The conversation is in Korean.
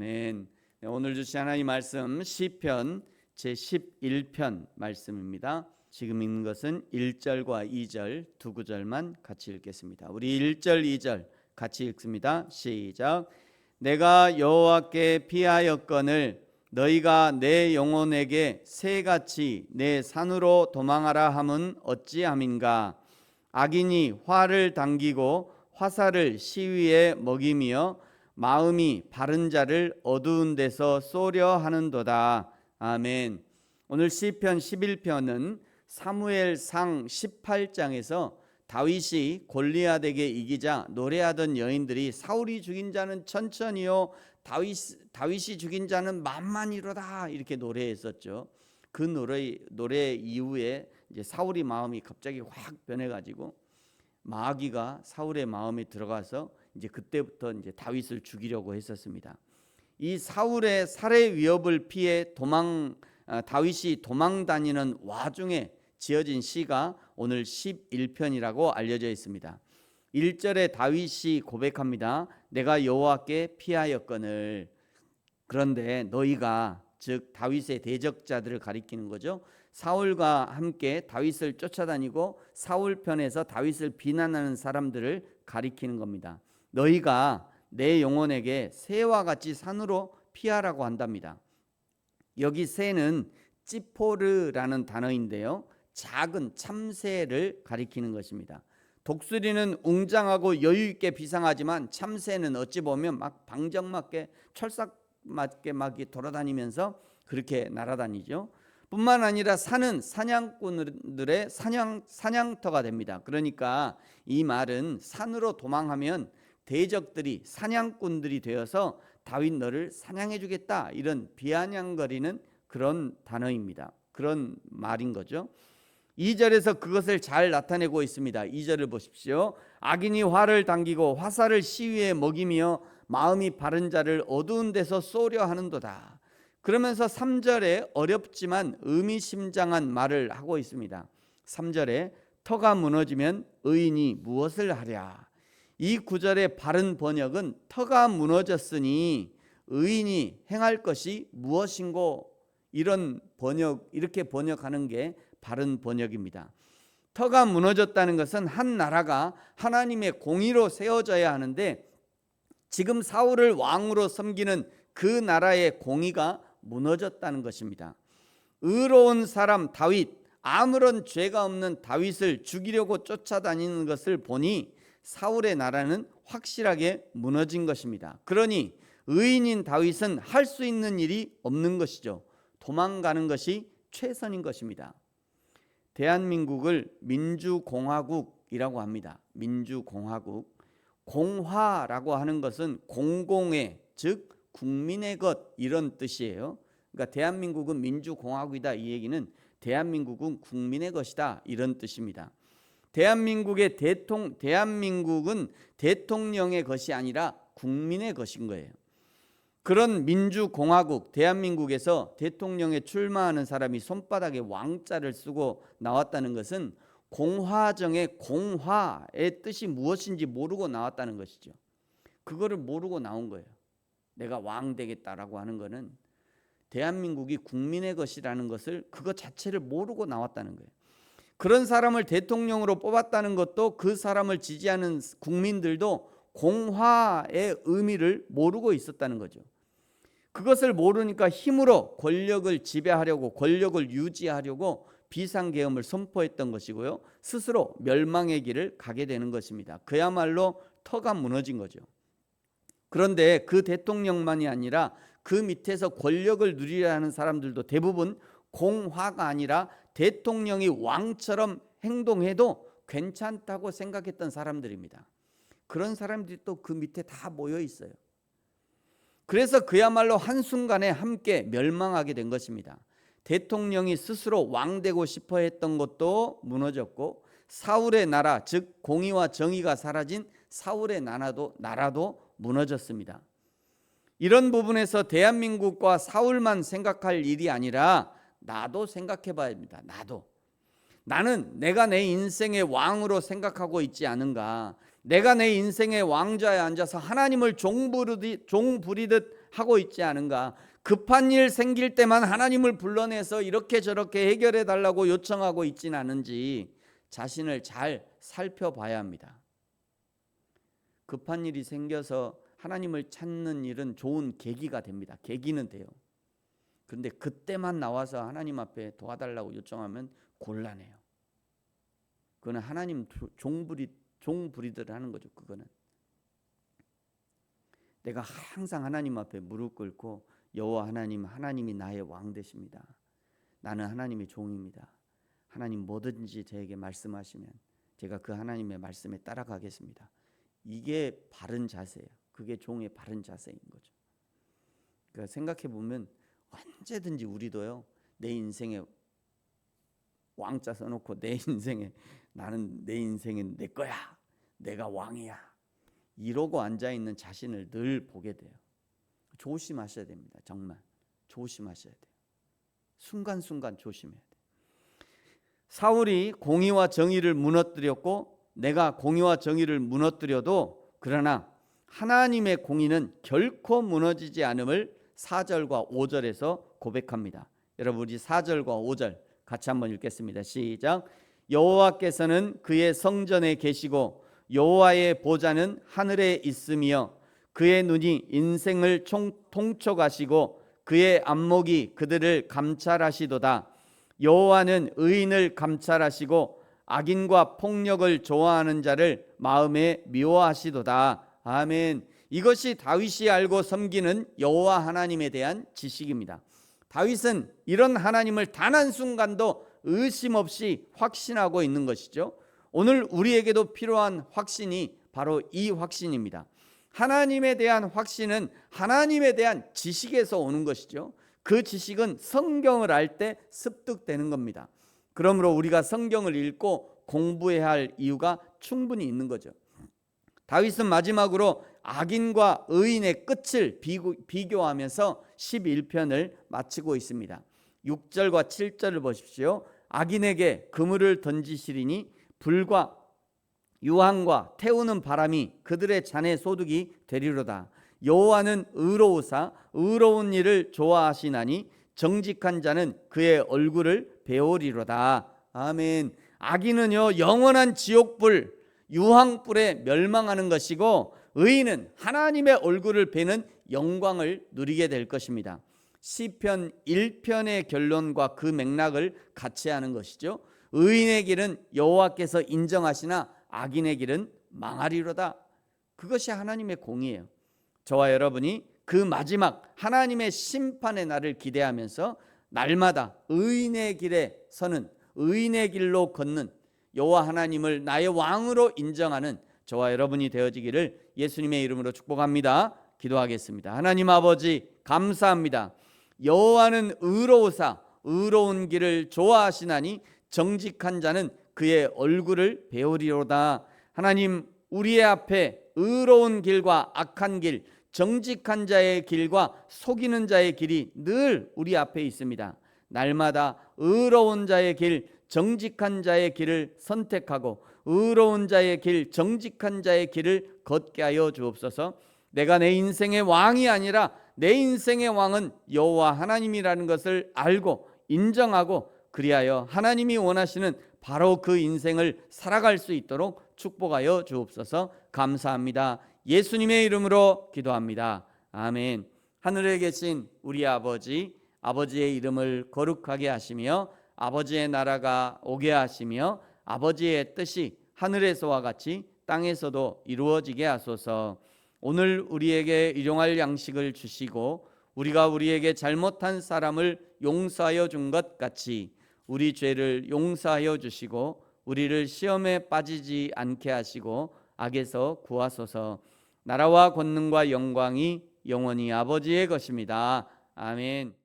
아멘. 네, 오늘 주신 하나님 말씀 시편 제11편 말씀입니다. 지금 읽는 것은 1절과 2절 두 구절만 같이 읽겠습니다. 우리 1절 2절 같이 읽습니다. 시작. 내가 여호와께 피하였거늘 너희가 내 영혼에게 새같이 내 산으로 도망하라 함은 어찌함인가. 악인이 화를 당기고 화살을 시위에 먹이며 마음이 바른 자를 어두운 데서 쏘려 하는도다. 아멘. 오늘 시편 11편은 사무엘상 18장에서 다윗이 골리앗에게 이기자 노래하던 여인들이 사울이 죽인 자는 천천히요 다윗이 죽인 자는 만만히로다 이렇게 노래했었죠. 그 노래 이후에 이제 사울이 마음이 갑자기 확 변해가지고 마귀가 사울의 마음에 들어가서 이제 그때부터 이제 다윗을 죽이려고 했었습니다. 이 사울의 살해 위협을 피해 다윗이 도망 다니는 와중에 지어진 시가 오늘 11편이라고 알려져 있습니다. 1절에 다윗이 고백합니다. 내가 여호와께 피하였거늘. 그런데 너희가, 즉 다윗의 대적자들을 가리키는 거죠. 사울과 함께 다윗을 쫓아다니고 사울 편에서 다윗을 비난하는 사람들을 가리키는 겁니다. 너희가 내 영혼에게 새와 같이 산으로 피하라고 한답니다. 여기 새는 찌포르라는 단어인데요, 작은 참새를 가리키는 것입니다. 독수리는 웅장하고 여유있게 비상하지만 참새는 어찌 보면 막 방정맞게 철삭맞게 막 돌아다니면서 그렇게 날아다니죠. 뿐만 아니라 산은 사냥꾼들의 사냥터가 됩니다. 그러니까 이 말은 산으로 도망하면 대적들이 사냥꾼들이 되어서 다윗 너를 사냥해 주겠다 이런 비아냥거리는 그런 단어입니다. 그런 말인 거죠. 2절에서 그것을 잘 나타내고 있습니다. 2절을 보십시오. 악인이 화를 당기고 화살을 시위에 먹이며 마음이 바른 자를 어두운 데서 쏘려 하는도다. 그러면서 3절에 어렵지만 의미심장한 말을 하고 있습니다. 3절에 터가 무너지면 의인이 무엇을 하랴. 이 구절의 바른 번역은 터가 무너졌으니 의인이 행할 것이 무엇인고, 이렇게 번역하는 게 바른 번역입니다. 터가 무너졌다는 것은 한 나라가 하나님의 공의로 세워져야 하는데 지금 사울을 왕으로 섬기는 그 나라의 공의가 무너졌다는 것입니다. 의로운 사람 다윗, 아무런 죄가 없는 다윗을 죽이려고 쫓아다니는 것을 보니 사울의 나라는 확실하게 무너진 것입니다. 그러니 의인인 다윗은 할 수 있는 일이 없는 것이죠. 도망가는 것이 최선인 것입니다. 대한민국을 민주공화국이라고 합니다. 민주공화국. 공화라고 하는 것은 공공의, 즉 국민의 것, 이런 뜻이에요. 그러니까 대한민국은 민주공화국이다 이 얘기는 대한민국은 국민의 것이다 이런 뜻입니다. 대한민국은 대통령의 것이 아니라 국민의 것인 거예요. 그런 민주공화국 대한민국에서 대통령에 출마하는 사람이 손바닥에 왕자를 쓰고 나왔다는 것은 공화정의 공화의 뜻이 무엇인지 모르고 나왔다는 것이죠. 그거를 모르고 나온 거예요. 내가 왕 되겠다라고 하는 것은 대한민국이 국민의 것이라는 것을, 그것 자체를 모르고 나왔다는 거예요. 그런 사람을 대통령으로 뽑았다는 것도 그 사람을 지지하는 국민들도 공화의 의미를 모르고 있었다는 거죠. 그것을 모르니까 힘으로 권력을 지배하려고, 권력을 유지하려고 비상계엄을 선포했던 것이고요, 스스로 멸망의 길을 가게 되는 것입니다. 그야말로 터가 무너진 거죠. 그런데 그 대통령만이 아니라 그 밑에서 권력을 누리려 하는 사람들도 대부분 공화가 아니라 대통령이 왕처럼 행동해도 괜찮다고 생각했던 사람들입니다. 그런 사람들이 또 그 밑에 다 모여 있어요. 그래서 그야말로 한순간에 함께 멸망하게 된 것입니다. 대통령이 스스로 왕 되고 싶어 했던 것도 무너졌고, 사울의 나라, 즉 공의와 정의가 사라진 사울의 나라도 무너졌습니다. 이런 부분에서 대한민국과 사울만 생각할 일이 아니라 나도 생각해 봐야 합니다. 나는 내가 내 인생의 왕으로 생각하고 있지 않은가. 내가 내 인생의 왕좌에 앉아서 하나님을 종부리듯 하고 있지 않은가? 급한 일 생길 때만 하나님을 불러내서 이렇게 저렇게 해결해 달라고 요청하고 있진 않은지 자신을 잘 살펴봐야 합니다. 급한 일이 생겨서 하나님을 찾는 일은 좋은 계기가 됩니다. 계기는 돼요. 그런데 그때만 나와서 하나님 앞에 도와달라고 요청하면 곤란해요. 그거는 하나님 종부리들 하는 거죠. 그거는 내가 항상 하나님 앞에 무릎 꿇고 여호와 하나님이 나의 왕 되십니다. 나는 하나님의 종입니다. 하나님 뭐든지 저에게 말씀하시면 제가 그 하나님의 말씀에 따라가겠습니다. 이게 바른 자세예요. 그게 종의 바른 자세인 거죠. 그러니까 생각해 보면 언제든지 우리도요, 내 인생에 왕자 써놓고 나는 내 인생은 내 거야, 내가 왕이야, 이러고 앉아 있는 자신을 늘 보게 돼요. 조심하셔야 됩니다. 정말 조심하셔야 돼요. 순간순간 조심해야 돼요. 사울이 공의와 정의를 무너뜨렸고 내가 공의와 정의를 무너뜨려도 그러나 하나님의 공의는 결코 무너지지 않음을 4절과 5절에서 고백합니다. 여러분 우리 4절과 5절 같이 한번 읽겠습니다. 시작. 여호와께서는 그의 성전에 계시고 여호와의 보좌는 하늘에 있으며 그의 눈이 인생을 통촉하시고 그의 안목이 그들을 감찰하시도다. 여호와는 의인을 감찰하시고 악인과 폭력을 좋아하는 자를 마음에 미워하시도다. 아멘. 이것이 다윗이 알고 섬기는 여호와 하나님에 대한 지식입니다. 다윗은 이런 하나님을 단 한순간도 의심 없이 확신하고 있는 것이죠. 오늘 우리에게도 필요한 확신이 바로 이 확신입니다. 하나님에 대한 확신은 하나님에 대한 지식에서 오는 것이죠. 그 지식은 성경을 알 때 습득되는 겁니다. 그러므로 우리가 성경을 읽고 공부해야 할 이유가 충분히 있는 거죠. 다윗은 마지막으로 악인과 의인의 끝을 비교하면서 11편을 마치고 있습니다. 6절과 7절을 보십시오. 악인에게 그물을 던지시리니 불과 유황과 태우는 바람이 그들의 잔에 소득이 되리로다. 여호와는 의로우사 의로운 일을 좋아하시나니 정직한 자는 그의 얼굴을 배우리로다. 아멘. 악인은요 영원한 지옥불 유황불에 멸망하는 것이고 의인은 하나님의 얼굴을 뵈는 영광을 누리게 될 것입니다. 시편 1편의 결론과 그 맥락을 같이 하는 것이죠. 의인의 길은 여호와께서 인정하시나 악인의 길은 망하리로다. 그것이 하나님의 공의예요. 저와 여러분이 그 마지막 하나님의 심판의 날을 기대하면서 날마다 의인의 길에 서는, 의인의 길로 걷는 여호와 하나님을 나의 왕으로 인정하는 저와 여러분이 되어지기를 예수님의 이름으로 축복합니다. 기도하겠습니다. 하나님 아버지 감사합니다. 여호와는 의로우사 의로운 길을 좋아하시나니 정직한 자는 그의 얼굴을 배우리로다. 하나님 우리의 앞에 의로운 길과 악한 길, 정직한 자의 길과 속이는 자의 길이 늘 우리 앞에 있습니다. 날마다 의로운 자의 길, 정직한 자의 길을 선택하고 의로운 자의 길, 정직한 자의 길을 걷게 하여 주옵소서. 내가 내 인생의 왕이 아니라 내 인생의 왕은 여호와 하나님이라는 것을 알고 인정하고 그리하여 하나님이 원하시는 바로 그 인생을 살아갈 수 있도록 축복하여 주옵소서. 감사합니다. 예수님의 이름으로 기도합니다. 아멘. 하늘에 계신 우리 아버지, 아버지의 이름을 거룩하게 하시며 아버지의 나라가 오게 하시며 아버지의 뜻이 하늘에서와 같이 땅에서도 이루어지게 하소서. 오늘 우리에게 일용할 양식을 주시고 우리가 우리에게 잘못한 사람을 용서하여 준 것 같이 우리 죄를 용서하여 주시고 우리를 시험에 빠지지 않게 하시고 악에서 구하소서. 나라와 권능과 영광이 영원히 아버지의 것입니다. 아멘.